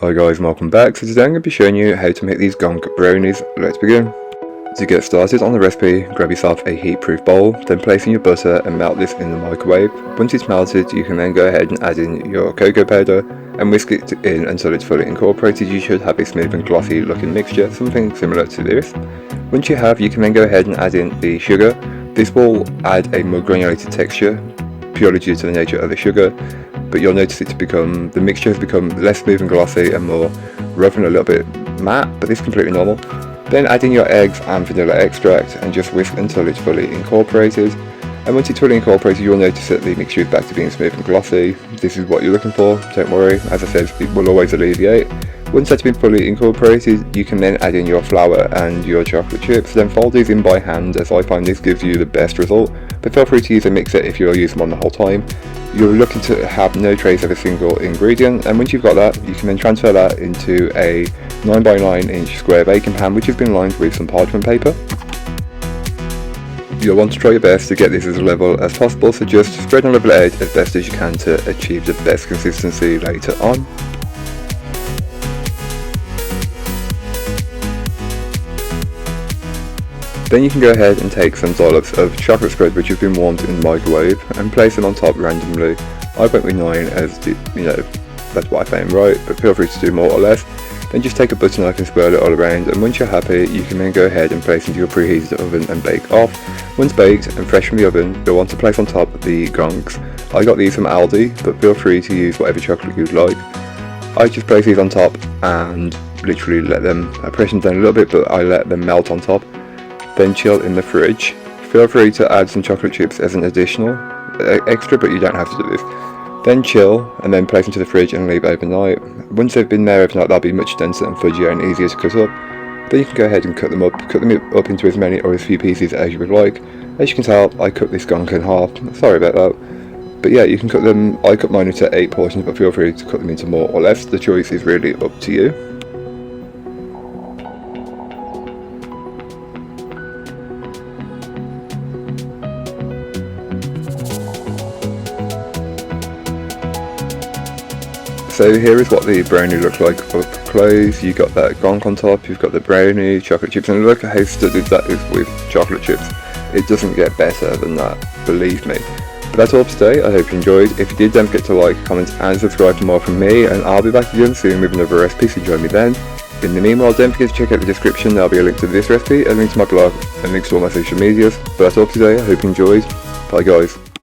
Hi guys, and welcome back. So today I'm going to be showing you how to make these gonk brownies. Let's begin. To get started on the recipe, grab yourself a heat-proof bowl, then place in your butter and melt this in the microwave. Once it's melted, you can then go ahead and add in your cocoa powder and whisk it in until it's fully incorporated. You should have a smooth and glossy looking mixture, something similar to this. Once you have, you can then go ahead and add in the sugar. This will add a more granulated texture, purely due to the nature of the sugar, but you'll notice the mixture has become less smooth and glossy and more rough and a little bit matte, but this is completely normal. Then add in your eggs and vanilla extract and just whisk until it's fully incorporated. And once it's fully incorporated, you'll notice that the mixture is back to being smooth and glossy. This is what you're looking for, don't worry, as I said, it will always alleviate. Once that's been fully incorporated, you can then add in your flour and your chocolate chips, then fold these in by hand, as I find this gives you the best result, but feel free to use a mixer if you'll use them on the whole time. You're looking to have no trace of a single ingredient, and once you've got that, you can then transfer that into a 9x9 inch square baking pan which has been lined with some parchment paper. You'll want to try your best to get this as level as possible, so just spread and level it out as best as you can to achieve the best consistency later on. Then you can go ahead and take some dollops of chocolate spread which has been warmed in the microwave and place them on top randomly. I went with 9 as that's what I found right, but feel free to do more or less. Then just take a butter knife and swirl it all around, and once you're happy you can then go ahead and place into your preheated oven and bake off. Once baked and fresh from the oven, you'll want to place on top the gonks. I got these from Aldi, but feel free to use whatever chocolate you'd like. I just place these on top and literally let them, I press them down a little bit, but I let them melt on top. Then chill in the fridge. Feel free to add some chocolate chips as an additional extra, but you don't have to do this. Then chill and then place them to the fridge and leave overnight. Once they've been there overnight, they'll be much denser and fudgier and easier to cut up. Then you can go ahead and cut them up into as many or as few pieces as you would like. As you can tell, I cut this gonk in half. Sorry about that. But yeah, you can cut them, I cut mine into 8 portions, but feel free to cut them into more or less. The choice is really up to you. So here is what the brownie looks like up close. You got that gonk on top, you've got the brownie, chocolate chips, and look at how studded that is with chocolate chips. It doesn't get better than that, believe me. But that's all for today. I hope you enjoyed. If you did, don't forget to like, comment and subscribe for more from me, and I'll be back again soon with another recipe, so join me then. In the meanwhile, don't forget to check out the description. There'll be a link to this recipe, a link to my blog, and links to all my social medias. But that's all for today. I hope you enjoyed. Bye guys.